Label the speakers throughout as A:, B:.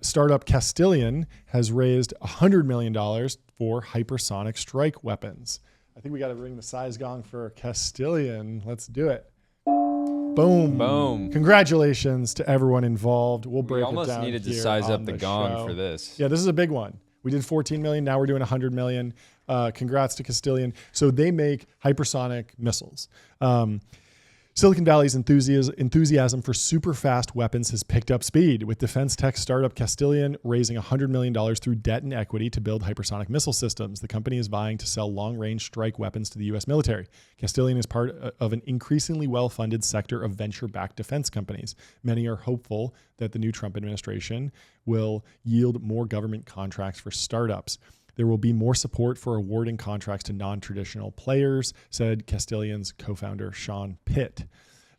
A: Startup Castilian has raised $100 million for hypersonic strike weapons. I think we got to ring the size gong for Castilian. Let's do it. Boom.
B: Boom.
A: Congratulations to everyone involved. We'll break it down.
B: We almost needed to size up the gong for this.
A: Yeah, this is a big one. We did 14 million. Now we're doing 100 million. Congrats to Castilian. So they make hypersonic missiles. Silicon Valley's enthusiasm for super fast weapons has picked up speed, with defense tech startup Castilian raising $100 million through debt and equity to build hypersonic missile systems. The company is vying to sell long-range strike weapons to the U.S. military. Castilian is part of an increasingly well-funded sector of venture-backed defense companies. Many are hopeful that the new Trump administration will yield more government contracts for startups. There will be more support for awarding contracts to non-traditional players, said Castilian's co-founder Sean Pitt.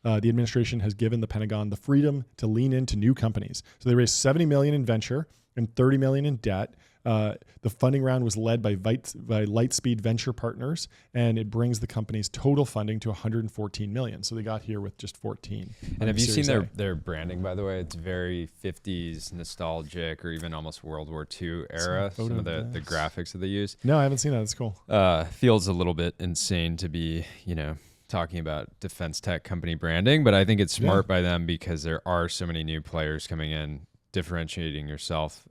A: The administration has given the Pentagon the freedom to lean into new companies. So they raised $70 million in venture and $30 million in debt. The funding round was led by Lightspeed Venture Partners, and it brings the company's total funding to $114 million. So they got here with just 14.
B: And have you seen their branding, by the way? It's very 50s nostalgic, or even almost World War II era. Some of the graphics that they use.
A: No, I haven't seen that. It's cool.
B: Feels a little bit insane to be, talking about defense tech company branding, but I think it's smart by them because there are so many new players coming in. Differentiating yourself,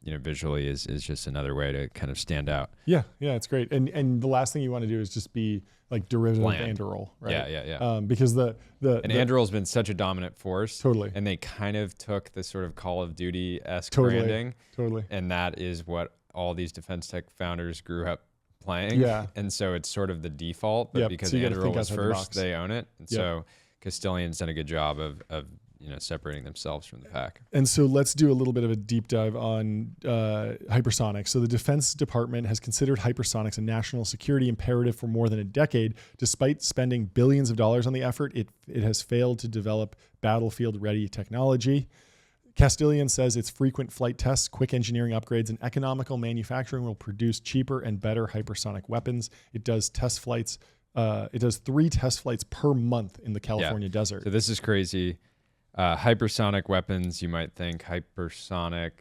B: visually is just another way to kind of stand out.
A: Yeah, it's great. And the last thing you want to do is just be like derivative of Anduril, right?
B: Yeah.
A: Because
B: Anduril's been such a dominant force.
A: Totally.
B: And they kind of took this sort of Call of Duty-esque
A: branding.
B: Totally. And that is what all these defense tech founders grew up playing.
A: Yeah.
B: And so it's sort of the default, but because Anduril was first, they own it. And so Castilian's done a good job of separating themselves from the pack.
A: And so let's do a little bit of a deep dive on hypersonics. So the Defense Department has considered hypersonics a national security imperative for more than a decade. Despite spending billions of dollars on the effort, it has failed to develop battlefield-ready technology. Castilian says its frequent flight tests, quick engineering upgrades, and economical manufacturing will produce cheaper and better hypersonic weapons. It does 3 test flights per month in the California desert.
B: So this is crazy. Hypersonic weapons, you might think hypersonic,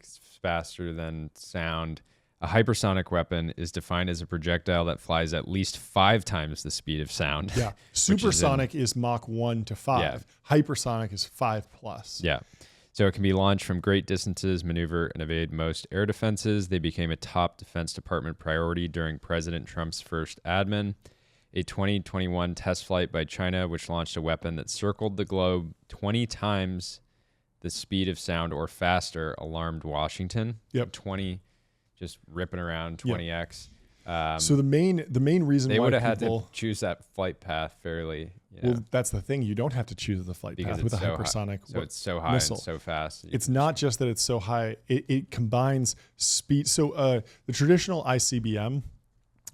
B: faster than sound. A hypersonic weapon is defined as a projectile that flies at least 5 times the speed of sound.
A: Yeah. Supersonic is Mach 1 to 5.
B: Yeah.
A: Hypersonic is 5+.
B: Yeah. So it can be launched from great distances, maneuver, and evade most air defenses. They became a top Defense Department priority during President Trump's first admin. A 2021 test flight by China, which launched a weapon that circled the globe 20 times the speed of sound or faster, alarmed Washington.
A: Yep.
B: 20, just ripping around 20x.
A: So the main reason
B: they
A: why
B: would have had to choose that flight path fairly.
A: Well, that's the thing. You don't have to choose the flight path with a hypersonic
B: so it's so high
A: missile.
B: And so fast.
A: It's not just that it's so high. It combines speed. So the traditional ICBM,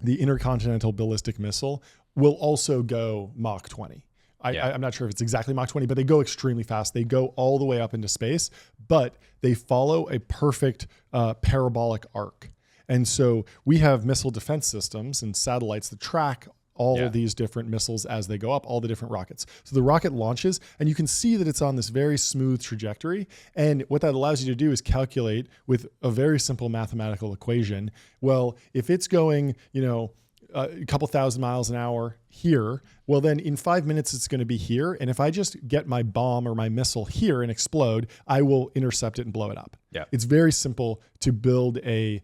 A: the Intercontinental Ballistic Missile, will also go Mach 20. I'm not sure if it's exactly Mach 20, but they go extremely fast. They go all the way up into space, but they follow a perfect parabolic arc. And so we have missile defense systems and satellites that track all of these different missiles as they go up, all the different rockets. So the rocket launches, and you can see that it's on this very smooth trajectory. And what that allows you to do is calculate with a very simple mathematical equation. Well, if it's going, a couple thousand miles an hour here, well, then in 5 minutes, it's going to be here. And if I just get my bomb or my missile here and explode, I will intercept it and blow it up.
B: Yeah.
A: It's very simple to build a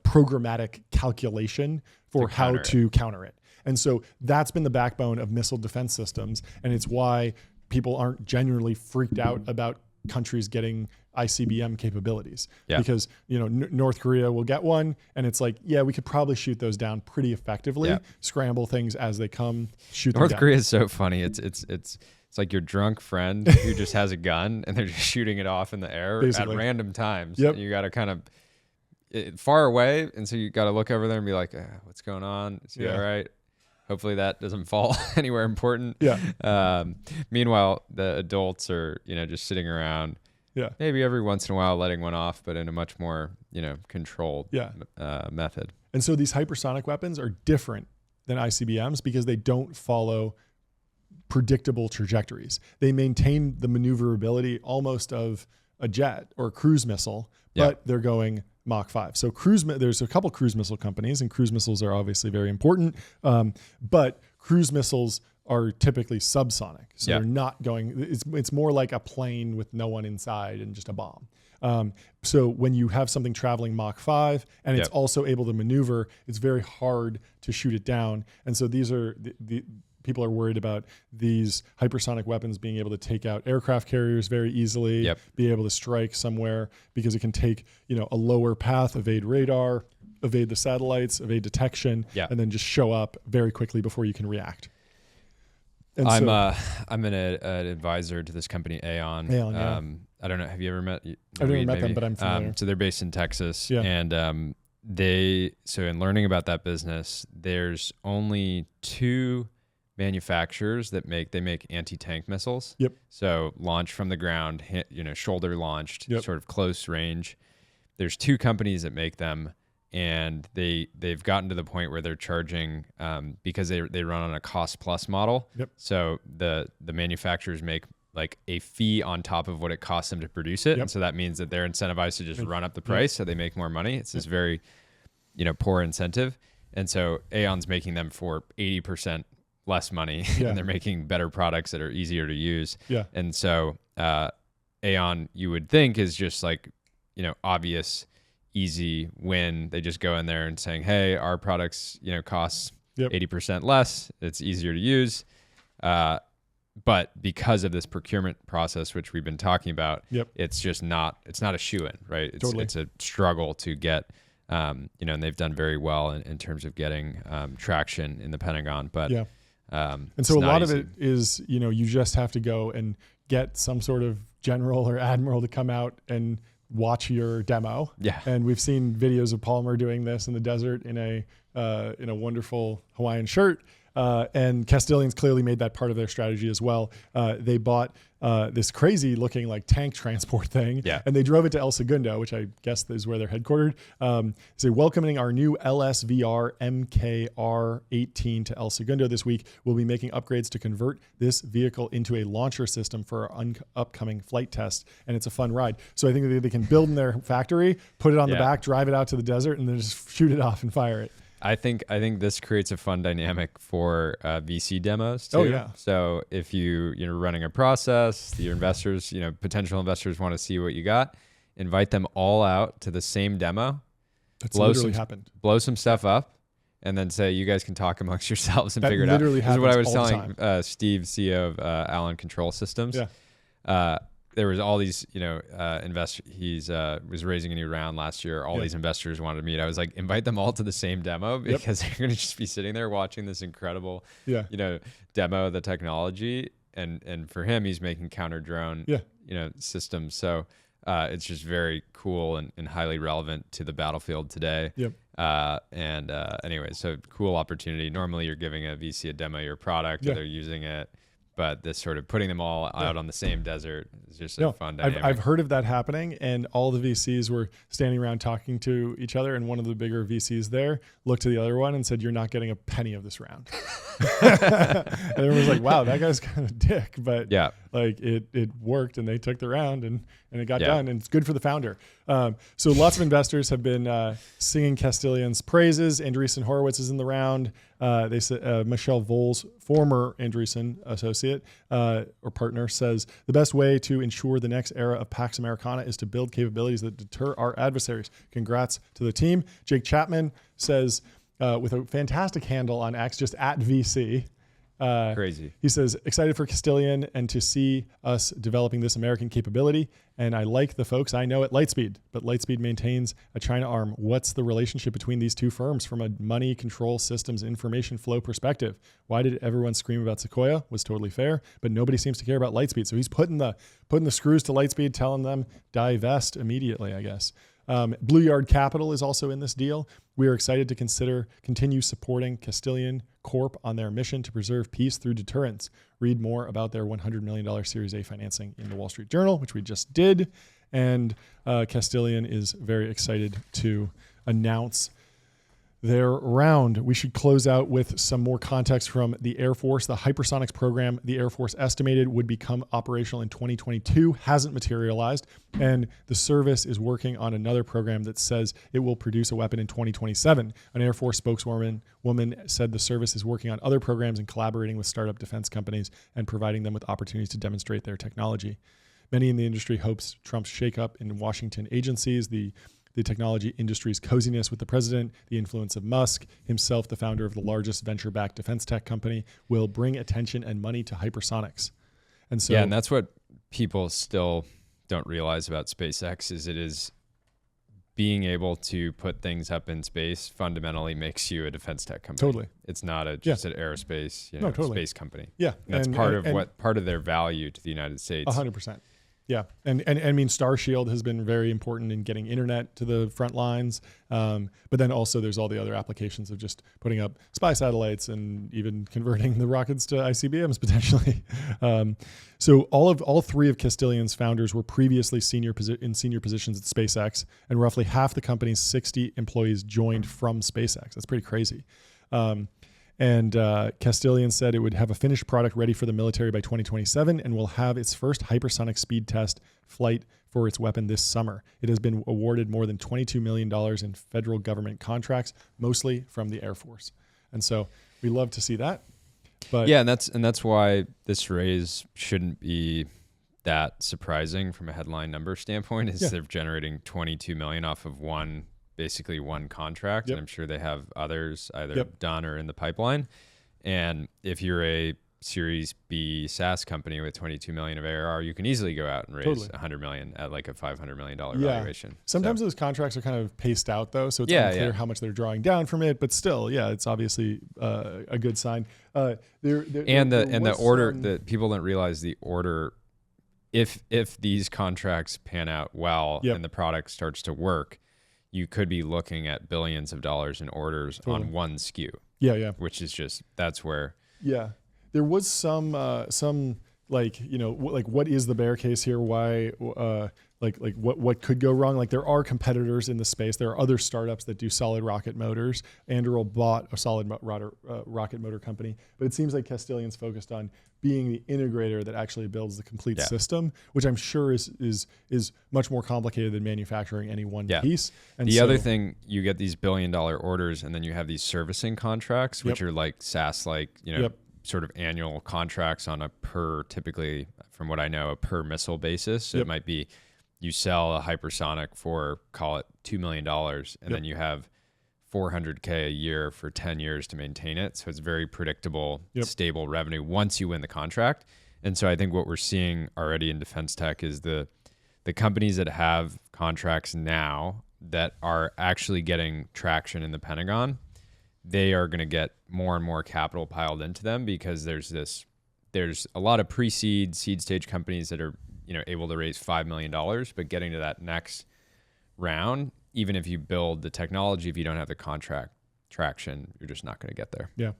A: programmatic calculation for how to counter it. And so that's been the backbone of missile defense systems. And it's why people aren't genuinely freaked out about countries getting ICBM capabilities, because North Korea will get one, and it's like, we could probably shoot those down pretty effectively. Scramble things as they come, shoot them down.
B: North Korea is so funny. It's like your drunk friend who just has a gun and they're just shooting it off in the air at random times. And you got to kind of far away, and so you got to look over there and be like, what's going on? Is he all right? Hopefully that doesn't fall anywhere important. Meanwhile, the adults are, just sitting around. Maybe every once in a while letting one off, but in a much more, controlled method.
A: And so these hypersonic weapons are different than ICBMs because they don't follow predictable trajectories. They maintain the maneuverability almost of a jet or a cruise missile, but they're going Mach 5. So there's a couple cruise missile companies, and cruise missiles are obviously very important, but cruise missiles are typically subsonic. So they're not going, it's more like a plane with no one inside and just a bomb. So when you have something traveling Mach 5 and it's also able to maneuver, it's very hard to shoot it down. And so these are the people are worried about these hypersonic weapons being able to take out aircraft carriers very easily, be able to strike somewhere because it can take, a lower path, evade radar, evade the satellites, evade detection, and then just show up very quickly before you can react. And
B: I'm an advisor to this company, Aeon. I don't know. Have you ever met?
A: I've never met them, but I'm familiar.
B: So they're based in Texas, and in learning about that business, there's only 2 manufacturers that make anti-tank missiles. So launch from the ground, shoulder launched, sort of close range. There's 2 companies that make them. And they've gotten to the point where they're charging because they run on a cost plus model. So the manufacturers make like a fee on top of what it costs them to produce it. And so that means that they're incentivized to just run up the price so they make more money. It's this very, poor incentive. And so Aeon's making them for 80% less money and they're making better products that are easier to use. And so Aeon, you would think, is just like, obvious, easy win. They just go in there and saying, hey, our products, costs 80% less. It's easier to use. But because of this procurement process, which we've been talking about, it's just it's not a shoe-in, right? It's a struggle to get, and they've done very well in terms of getting traction in the Pentagon. But
A: and so a lot of it is, you just have to go and get some sort of general or admiral to come out and watch your demo. And we've seen videos of Palmer doing this in the desert in a wonderful Hawaiian shirt. And Castillion's clearly made that part of their strategy as well. They bought this crazy looking like tank transport thing, and they drove it to El Segundo, which I guess is where they're headquartered. So welcoming our new LSVR MKR-18 to El Segundo this week. We'll be making upgrades to convert this vehicle into a launcher system for our upcoming flight test, and it's a fun ride. So I think they can build in their factory, put it on the back, drive it out to the desert, and then just shoot it off and fire it.
B: I think this creates a fun dynamic for VC demos too. So if you're running a process, your investors, potential investors want to see what you got, invite them all out to the same demo.
A: That's literally happened.
B: Blow some stuff up, and then say you guys can talk amongst yourselves and figure it out. This is what I was telling Steve, CEO of Allen Control Systems. There was all these, investors. He's was raising a new round last year. All these investors wanted to meet. I was like, invite them all to the same demo because they're going to just be sitting there watching this incredible, demo of the technology. And for him, he's making counter drone, systems. So it's just very cool and highly relevant to the battlefield today. Anyway, so cool opportunity. Normally, you're giving a VC a demo of your product, or they're using it. But this sort of putting them all out on the same desert is just a fun dynamic.
A: I've heard of that happening, and all the VCs were standing around talking to each other, and one of the bigger VCs there looked to the other one and said, "You're not getting a penny of this round." And everyone was like, "Wow, that guy's kind of a dick," but like it worked, and they took the round, and it got done, and it's good for the founder. So lots of investors have been singing Castillion's praises. Andreessen Horowitz is in the round. They said Michelle Voles, former Andreessen associate or partner, says the best way to ensure the next era of Pax Americana is to build capabilities that deter our adversaries. Congrats to the team. Jake Chapman says with a fantastic handle on X, just at VC.
B: Crazy.
A: He says, excited for Castillion and to see us developing this American capability. And I like the folks I know at Lightspeed, but Lightspeed maintains a China arm. What's the relationship between these two firms from a money, control, systems, information flow perspective? Why did everyone scream about Sequoia? Was totally fair, but nobody seems to care about Lightspeed. So he's putting the screws to Lightspeed, telling them divest immediately, I guess. Blue Yard Capital is also in this deal. We are excited to continue supporting Castillion Corp on their mission to preserve peace through deterrence. Read more about their $100 million Series A financing in the Wall Street Journal, which we just did. And Castillion is very excited to announce their round. We should close out with some more context from the Air Force. The hypersonics program the Air Force estimated would become operational in 2022 hasn't materialized, and the service is working on another program that says it will produce a weapon in 2027. An Air Force spokeswoman said the service is working on other programs and collaborating with startup defense companies and providing them with opportunities to demonstrate their technology. Many in the industry hopes Trump's shakeup in Washington agencies, the technology industry's coziness with the president, the influence of Musk, himself the founder of the largest venture-backed defense tech company, will bring attention and money to hypersonics. And so,
B: yeah, and that's what people still don't realize about SpaceX is it is being able to put things up in space fundamentally makes you a defense tech company.
A: Totally.
B: It's not just an aerospace, space company.
A: Yeah.
B: And that's part of their value to the United States.
A: 100%. Yeah, and I mean, Starshield has been very important in getting internet to the front lines, but then also there's all the other applications of just putting up spy satellites and even converting the rockets to ICBMs potentially. So all three of Castillion's founders were previously senior positions at SpaceX, and roughly half the company's 60 employees joined from SpaceX. That's pretty crazy. And Castilian said it would have a finished product ready for the military by 2027 and will have its first hypersonic speed test flight for its weapon this summer. It has been awarded more than $22 million in federal government contracts, mostly from the Air Force. And so we love to see that. But
B: yeah, and that's why this raise shouldn't be that surprising from a headline number standpoint, is they're generating $22 million off of basically one contract. And I'm sure they have others either done or in the pipeline. And if you're a Series B SaaS company with 22 million of ARR, you can easily go out and raise 100 million at like a $500 million valuation.
A: Sometimes those contracts are kind of paced out though, so it's unclear how much they're drawing down from it. But still, it's obviously a good sign.
B: The order that people don't realize, the order, if these contracts pan out well and the product starts to work, you could be looking at billions of dollars in orders on one SKU.
A: Yeah.
B: Which is just, that's where.
A: Yeah. There was some what is the bear case here? Why, what could go wrong? Like there are competitors in the space. There are other startups that do solid rocket motors. Anduril bought a solid rocket motor company, but it seems like Castillion's focused on being the integrator that actually builds the complete system, which I'm sure is much more complicated than manufacturing any one piece. And
B: the other thing, you get these $1 billion orders, and then you have these servicing contracts, which are like SaaS, sort of annual contracts on typically, from what I know, a per missile basis. So it might be you sell a hypersonic for, call it $2 million, and then you have $400K a year for 10 years to maintain it. So it's very predictable, stable revenue once you win the contract. And so I think what we're seeing already in defense tech is the companies that have contracts now that are actually getting traction in the Pentagon, they are going to get more and more capital piled into them, because there's a lot of pre-seed, seed stage companies that are able to raise $5 million, but getting to that next round, even if you build the technology, if you don't have the contract traction, you're just not going to get there.
A: Yeah.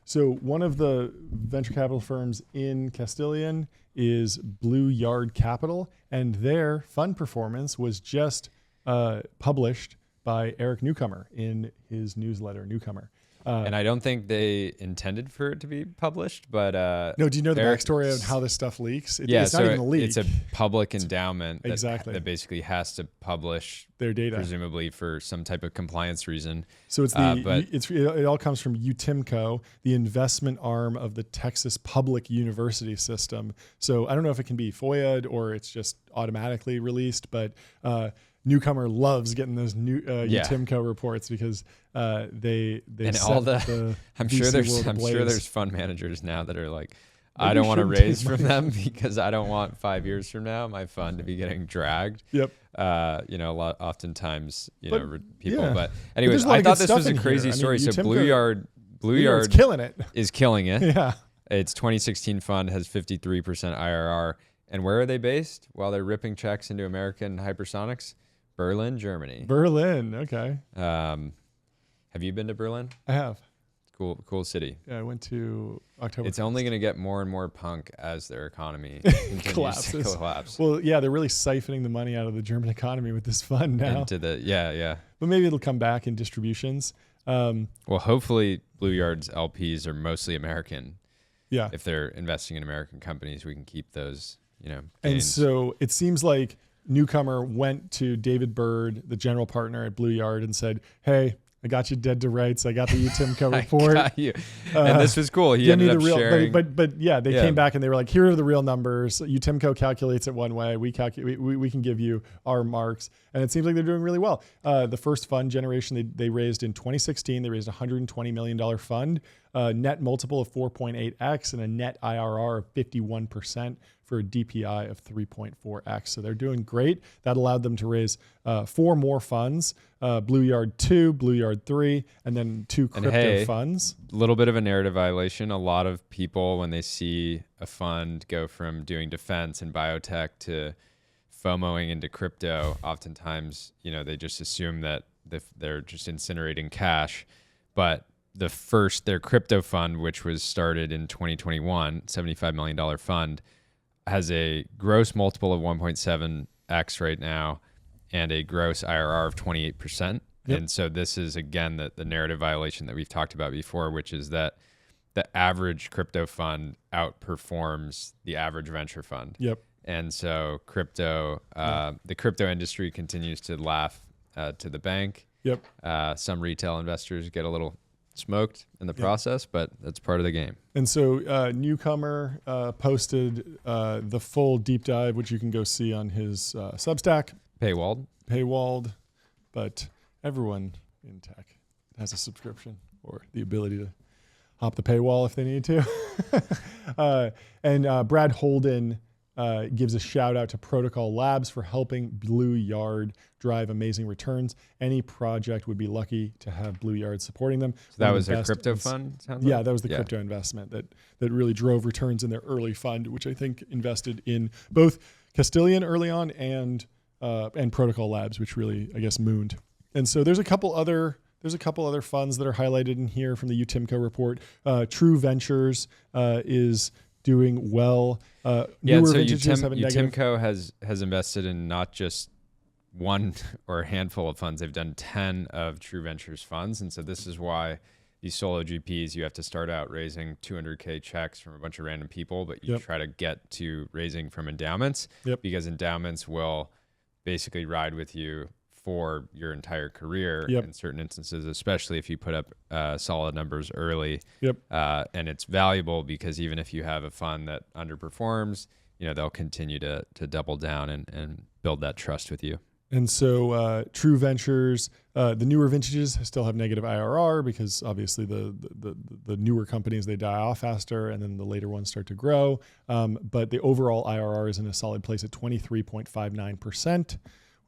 A: So one of the venture capital firms in Castilian is Blue Yard Capital, and their fund performance was just published by Eric Newcomer in his newsletter, Newcomer.
B: And I don't think they intended for it to be published, but
A: no. Do you know the backstory on how this stuff leaks? It's not even a leak.
B: It's a public endowment
A: that
B: basically has to publish
A: their data,
B: presumably for some type of compliance reason.
A: So it all comes from UTIMCO, the investment arm of the Texas Public University System. So I don't know if it can be FOIA'd or it's just automatically released, but Newcomer loves getting those new UTIMCO reports, because they
B: and
A: set
B: all
A: the
B: I'm sure there's fund managers now that are like, I don't want to raise from them because I don't want 5 years from now my fund to be getting dragged.
A: Yep.
B: Oftentimes people. But anyways, I thought this was a crazy story. So Blue Yard
A: is killing it.
B: Is killing it.
A: Yeah.
B: Its 2016 fund has 53% IRR. And where are they based? While they're ripping checks into American hypersonics? Berlin, Germany.
A: Berlin, okay.
B: Have you been to Berlin?
A: I have.
B: Cool city.
A: Yeah, I went to October.
B: It's only going to get more and more punk as their economy continues to collapse.
A: Well, yeah, they're really siphoning the money out of the German economy with this fund now.
B: But maybe
A: maybe it'll come back in distributions.
B: Well, hopefully Blue Yard's LPs are mostly American.
A: Yeah.
B: If they're investing in American companies, we can keep those, gains.
A: And so it seems like Newcomer went to David Bird, the general partner at Blue Yard, and said, "Hey, I got you dead to rights. I got the UTIMCO report."
B: I got you. And this was cool. He ended up sharing.
A: But yeah, they came back and they were like, "Here are the real numbers. UTIMCO calculates it one way. We can give you our marks." And it seems like they're doing really well. The first fund generation they raised in 2016, they raised a $120 million fund, net multiple of 4.8x, and a net IRR of 51% for a DPI of 3.4x. So they're doing great. That allowed them to raise 4 more funds, Blue Yard 2, Blue Yard 3, and then 2 crypto funds.
B: A little bit of a narrative violation. A lot of people, when they see a fund go from doing defense and biotech to FOMOing into crypto, oftentimes, they just assume that they're just incinerating cash. But their crypto fund, which was started in 2021, $75 million fund, has a gross multiple of 1.7x right now and a gross IRR of 28%. Yep. And so this is, again, the narrative violation that we've talked about before, which is that the average crypto fund outperforms the average venture fund.
A: Yep.
B: And so the crypto industry continues to laugh to the bank.
A: Yep.
B: Some retail investors get a little smoked in the process, but that's part of the game.
A: And so Newcomer posted the full deep dive, which you can go see on his Substack. Paywalled, but everyone in tech has a subscription or the ability to hop the paywall if they need to. And Brad Holden gives a shout out to Protocol Labs for helping Blue Yard drive amazing returns. Any project would be lucky to have Blue Yard supporting them.
B: So that was a crypto fund?
A: Yeah, that was the crypto investment that really drove returns in their early fund, which I think invested in both Castilian early on and Protocol Labs, which really, I guess, mooned. And so there's a couple other funds that are highlighted in here from the UTIMCO report. True Ventures is doing well. Newer vintages have a negative.
B: UTIMCO has invested in not just one or a handful of funds. They've done 10 of True Ventures funds. And so this is why these solo GPs, you have to start out raising 200K checks from a bunch of random people, but you try to get to raising from endowments because endowments will basically ride with you for your entire career in certain instances, especially if you put up solid numbers early. And it's valuable because even if you have a fund that underperforms, they'll continue to double down and build that trust with you.
A: And so True Ventures, the newer vintages still have negative IRR because obviously the newer companies, they die off faster and then the later ones start to grow. But the overall IRR is in a solid place at 23.59%,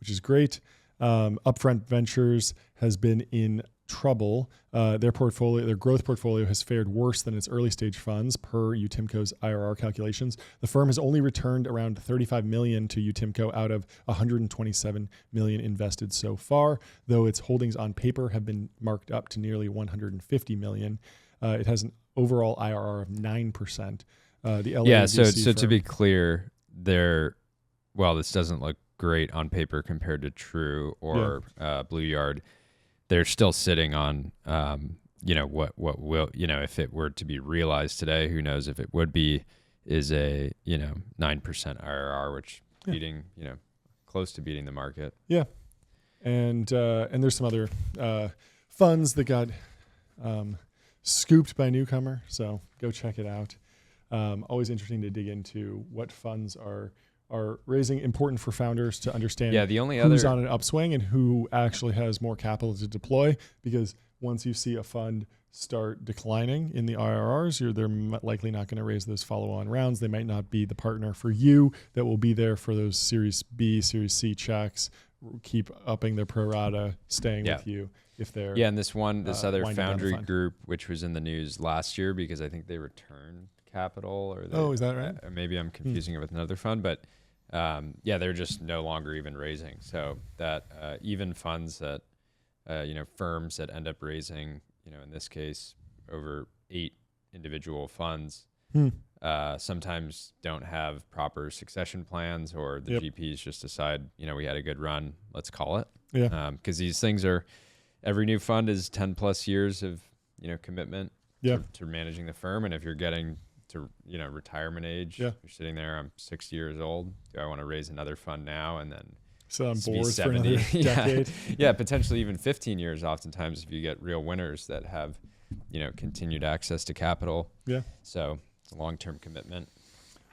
A: which is great. Upfront Ventures has been in trouble. Their growth portfolio has fared worse than its early stage funds per UTIMCO's IRR calculations. The firm has only returned around $35 million to UTIMCO out of $127 million invested so far, though its holdings on paper have been marked up to nearly $150 million. It has an overall IRR of 9%. The LA
B: so to be clear, this doesn't look great on paper compared to True or Blue Yard. They're still sitting on, what will, if it were to be realized today, who knows if it would be, is a, 9% IRR, which beating, close to beating the market.
A: Yeah. And there's some other funds that got scooped by Newcomer. So go check it out. Always interesting to dig into what funds are raising, important for founders to understand who's on an upswing and who actually has more capital to deploy. Because once you see a fund start declining in the IRRs, they're likely not going to raise those follow-on rounds. They might not be the partner for you that will be there for those Series B, Series C checks, keep upping their pro rata, staying with you if they're
B: and this other Foundry group, which was in the news last year because I think they returned capital
A: is that right?
B: Maybe I'm confusing it with another fund, but they're just no longer even raising. So that even funds that, firms that end up raising, in this case, over 8 individual funds, sometimes don't have proper succession plans, or the GPs just decide, we had a good run, let's call it. Because these things are, every new fund is 10 plus years of, commitment to managing the firm. And if you're getting to, retirement age, you're sitting there, I'm 60 years old. Do I want to raise another fund now? And then
A: so on boards for another decade.
B: Yeah, potentially even 15 years oftentimes if you get real winners that have, continued access to capital.
A: Yeah.
B: So it's a long-term commitment.